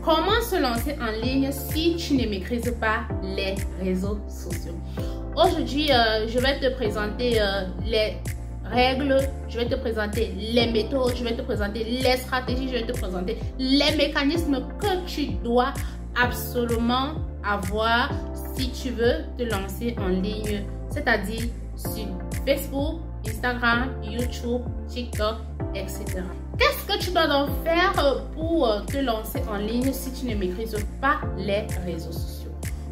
Comment se lancer en ligne si tu ne maîtrises pas les réseaux sociaux? Aujourd'hui, je vais te présenter les règles, je vais te présenter les méthodes, je vais te présenter les stratégies, je vais te présenter les mécanismes que tu dois absolument avoir si tu veux te lancer en ligne, c'est-à-dire sur Facebook, Instagram, YouTube, TikTok, etc. Qu'est-ce que tu dois donc faire pour te lancer en ligne si tu ne maîtrises pas les réseaux sociaux?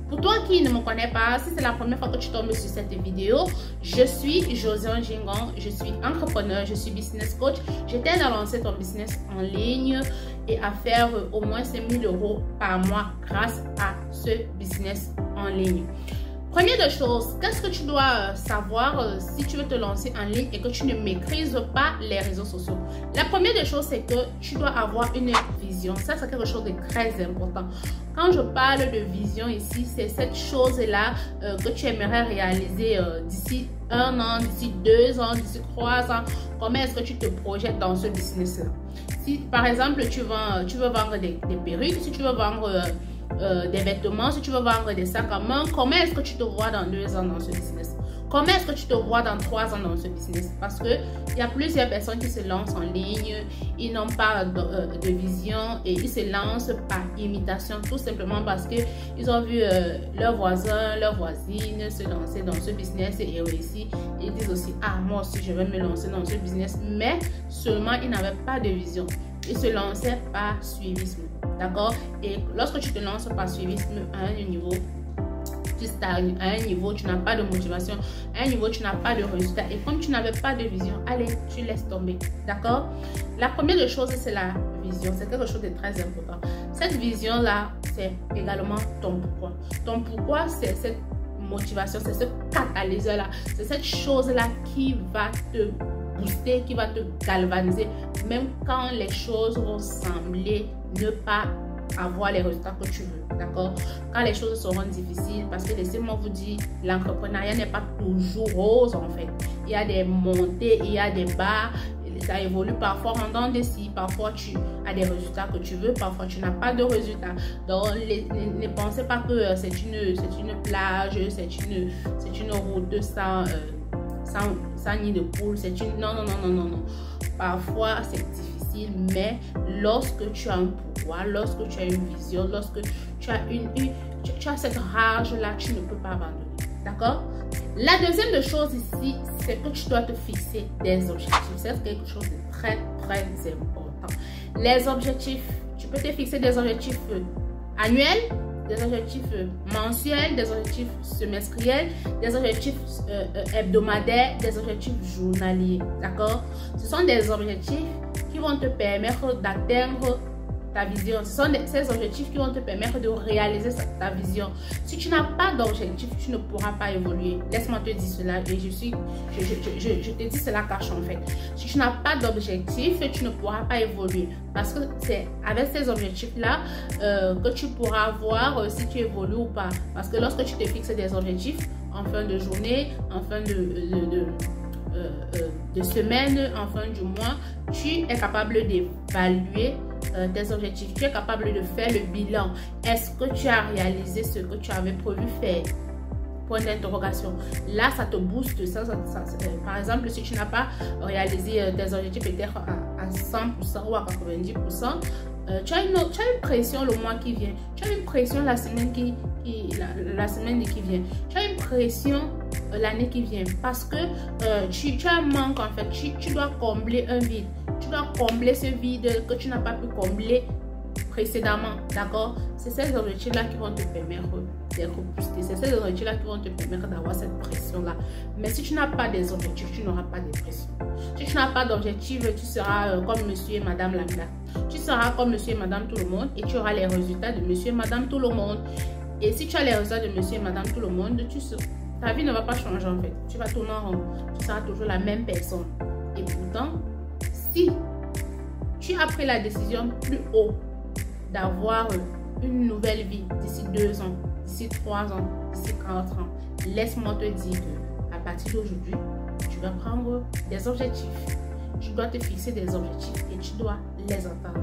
Pour toi qui ne me connais pas, si c'est la première fois que tu tombes sur cette vidéo, je suis Josiane Gingon, je suis entrepreneur, je suis business coach. Je t'aide à lancer ton business en ligne et à faire au moins 5 000 € par mois grâce à ce business en ligne. Première des choses, qu'est-ce que tu dois savoir si tu veux te lancer en ligne et que tu ne maîtrises pas les réseaux sociaux? La première des choses, c'est que tu dois avoir une vision. Ça, c'est quelque chose de très important. Quand je parle de vision ici, c'est cette chose-là que tu aimerais réaliser d'ici 1 an, d'ici 2 ans, d'ici 3 ans. Comment est-ce que tu te projettes dans ce business-là? Si, par exemple, tu veux vendre des perruques, si tu veux vendre des vêtements, si tu veux vendre des sacs à main, comment est-ce que tu te vois dans 2 ans dans ce business? Comment est-ce que tu te vois dans 3 ans dans ce business? Parce que il y a plusieurs personnes qui se lancent en ligne, ils n'ont pas de vision et ils se lancent par imitation, tout simplement parce que ils ont vu leurs voisins, leurs voisines se lancer dans ce business et réussir. Ils disent aussi, ah, moi aussi je vais me lancer dans ce business, mais seulement ils n'avaient pas de vision. Ils se lançaient par suivisme, d'accord? Et lorsque tu te lances par suivisme à un niveau, tu stagnes, à un niveau, tu n'as pas de motivation, à un niveau, tu n'as pas de résultat. Et comme tu n'avais pas de vision, allez, tu laisses tomber, d'accord? La première des choses, c'est la vision. C'est quelque chose de très important. Cette vision-là, c'est également ton pourquoi. Ton pourquoi, c'est cette motivation, c'est ce catalyseur-là, c'est cette chose-là qui va te booster, qui va te galvaniser, même quand les choses vont sembler ne pas avoir les résultats que tu veux, d'accord? Quand les choses seront difficiles, parce que laissez-moi vous dire, l'entrepreneuriat n'est pas toujours rose en fait. Il y a des montées, il y a des bas, ça évolue parfois en dents de scie, parfois tu as des résultats que tu veux, parfois tu n'as pas de résultats. Donc ne pensez pas que c'est une plage, c'est une route sans nid de poule, non. Parfois c'est difficile, mais lorsque tu as un pouvoir, lorsque tu as une vision, lorsque tu as cette rage là, tu ne peux pas abandonner, d'accord? La deuxième chose ici, c'est que tu dois te fixer des objectifs. C'est quelque chose de très important. Les objectifs, tu peux te fixer des objectifs annuels, des objectifs mensuels, des objectifs semestriels, des objectifs hebdomadaires, des objectifs journaliers, d'accord? Ce sont des objectifs qui vont te permettre d'atteindre ta vision. Ce sont ces objectifs qui vont te permettre de réaliser ta vision. Si tu n'as pas d'objectif, tu ne pourras pas évoluer. Laisse-moi te dire cela et je te dis cela cache en fait. Si tu n'as pas d'objectif, tu ne pourras pas évoluer. Parce que c'est avec ces objectifs-là que tu pourras voir si tu évolues ou pas. Parce que lorsque tu te fixes des objectifs en fin de journée, en fin de semaine, en fin du mois, tu es capable d'évaluer tes objectifs. Tu es capable de faire le bilan. Est-ce que tu as réalisé ce que tu avais prévu faire? Point d'interrogation. Là, ça te booste. Par exemple, si tu n'as pas réalisé tes objectifs peut-être à 100% ou à 90%, tu as une pression le mois qui vient. Tu as une pression la semaine qui vient. Tu as une pression l'année qui vient parce que tu as un manque en fait. Tu dois combler un vide. Tu dois combler ce vide que tu n'as pas pu combler précédemment, d'accord? C'est ces objectifs-là qui vont te permettre d'être boosté. C'est ces objectifs-là qui vont te permettre d'avoir cette pression-là. Mais si tu n'as pas des objectifs, tu n'auras pas de pression. Si tu n'as pas d'objectif, tu seras comme monsieur et madame lambda. Tu seras comme monsieur et madame tout le monde et tu auras les résultats de monsieur et madame tout le monde. Et si tu as les résultats de monsieur et madame tout le monde, ta vie ne va pas changer en fait. Tu vas tourner en rond. Tu seras toujours la même personne. Et pourtant, si tu as pris la décision plus haut d'avoir une nouvelle vie d'ici 2 ans, d'ici 3 ans, d'ici 40 ans, laisse-moi te dire qu'à partir d'aujourd'hui, tu vas prendre des objectifs. Tu dois te fixer des objectifs et tu dois les atteindre.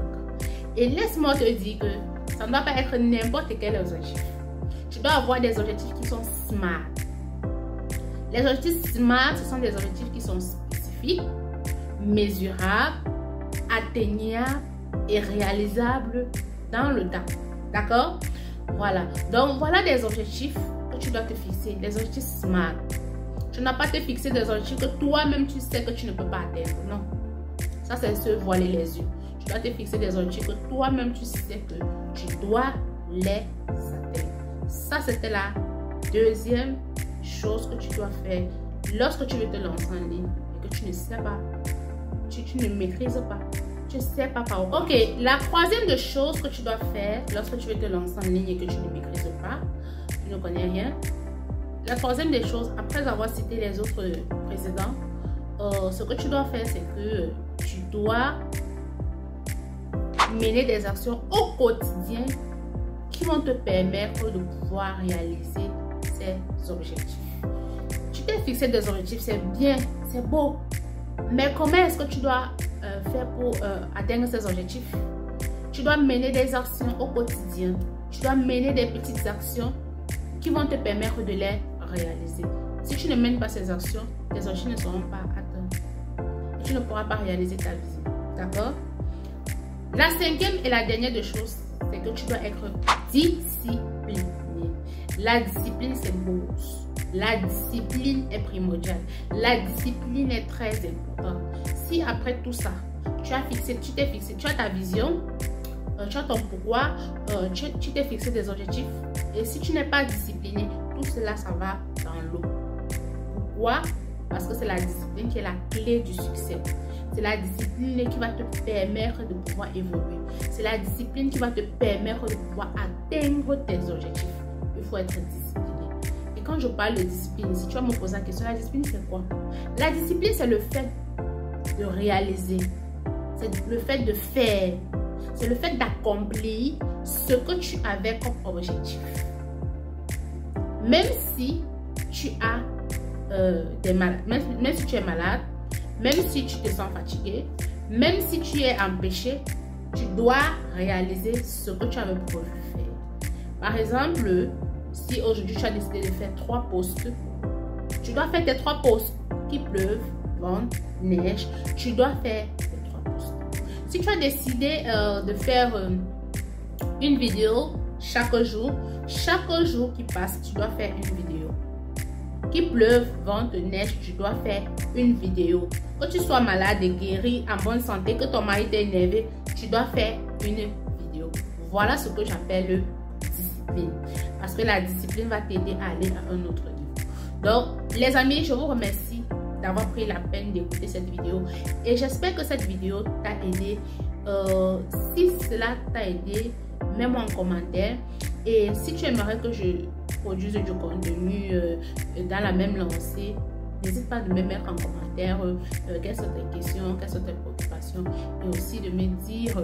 Et laisse-moi te dire que Ça ne doit pas être n'importe quel objectif. Tu dois avoir des objectifs qui sont SMART. Les objectifs SMART, ce sont des objectifs qui sont spécifiques, mesurables, atteignables et réalisables dans le temps. D'accord? Voilà. Donc, voilà des objectifs que tu dois te fixer. Des objectifs SMART. Tu n'as pas à te fixer des objectifs que toi-même tu sais que tu ne peux pas atteindre. Non. Ça, c'est se voiler les yeux. Tu dois te fixer des objectifs que toi-même tu sais que tu dois les atteindre. Ça, c'était la deuxième chose que tu dois faire lorsque tu veux te lancer en ligne et que tu ne sais pas, tu ne maîtrises pas, tu ne sais pas par où. Ok, la troisième chose que tu dois faire lorsque tu veux te lancer en ligne et que tu ne maîtrises pas, tu ne connais rien. La troisième des choses, après avoir cité les autres précédents, ce que tu dois faire, c'est que tu dois mener des actions au quotidien qui vont te permettre de pouvoir réaliser ces objectifs. Tu t'es fixé des objectifs, c'est bien, c'est beau. Mais comment est-ce que tu dois faire pour atteindre ces objectifs? Tu dois mener des actions au quotidien. Tu dois mener des petites actions qui vont te permettre de les réaliser. Si tu ne mènes pas ces actions, tes objectifs ne seront pas atteints. Et tu ne pourras pas réaliser ta vision. D'accord? La cinquième et la dernière des choses, c'est que tu dois être discipliné. La discipline s'impose. La discipline est primordiale. La discipline est très importante. Si après tout ça, tu t'es fixé, tu as ta vision, tu as ton pourquoi, tu t'es fixé des objectifs. Et si tu n'es pas discipliné, tout cela, ça va dans l'eau. Pourquoi? Parce que c'est la discipline qui est la clé du succès. C'est la discipline qui va te permettre de pouvoir évoluer. C'est la discipline qui va te permettre de pouvoir atteindre tes objectifs. Il faut être discipliné. Et quand je parle de discipline, si tu vas me poser la question, la discipline c'est quoi? La discipline c'est le fait de réaliser. C'est le fait de faire. C'est le fait d'accomplir ce que tu avais comme objectif. Même si tu as des malades, même si tu es malade, même si tu te sens fatigué, même si tu es empêché, tu dois réaliser ce que tu avais prévu faire. Par exemple, si aujourd'hui tu as décidé de faire 3 posts, tu dois faire tes 3 posts. Qu'il pleuve, vente, neige, tu dois faire tes 3 posts. Si tu as décidé de faire une vidéo chaque jour qui passe, tu dois faire une vidéo. Qu'il pleuve, vente, neige, tu dois faire une vidéo. Que tu sois malade et guéri, en bonne santé, que ton mari t'est énervé, tu dois faire une vidéo. Voilà ce que j'appelle discipline. Parce que la discipline va t'aider à aller à un autre niveau. Donc, les amis, je vous remercie d'avoir pris la peine d'écouter cette vidéo. Et j'espère que cette vidéo t'a aidé. Si cela t'a aidé, mets-moi en commentaire. Et si tu aimerais que je produise du contenu dans la même lancée, n'hésite pas de me mettre en commentaire quelles sont tes questions, quelles sont tes préoccupations, et aussi de me dire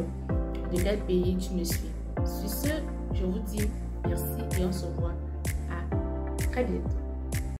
de quel pays tu me suis. Sur ce, je vous dis merci et on se voit à très bientôt.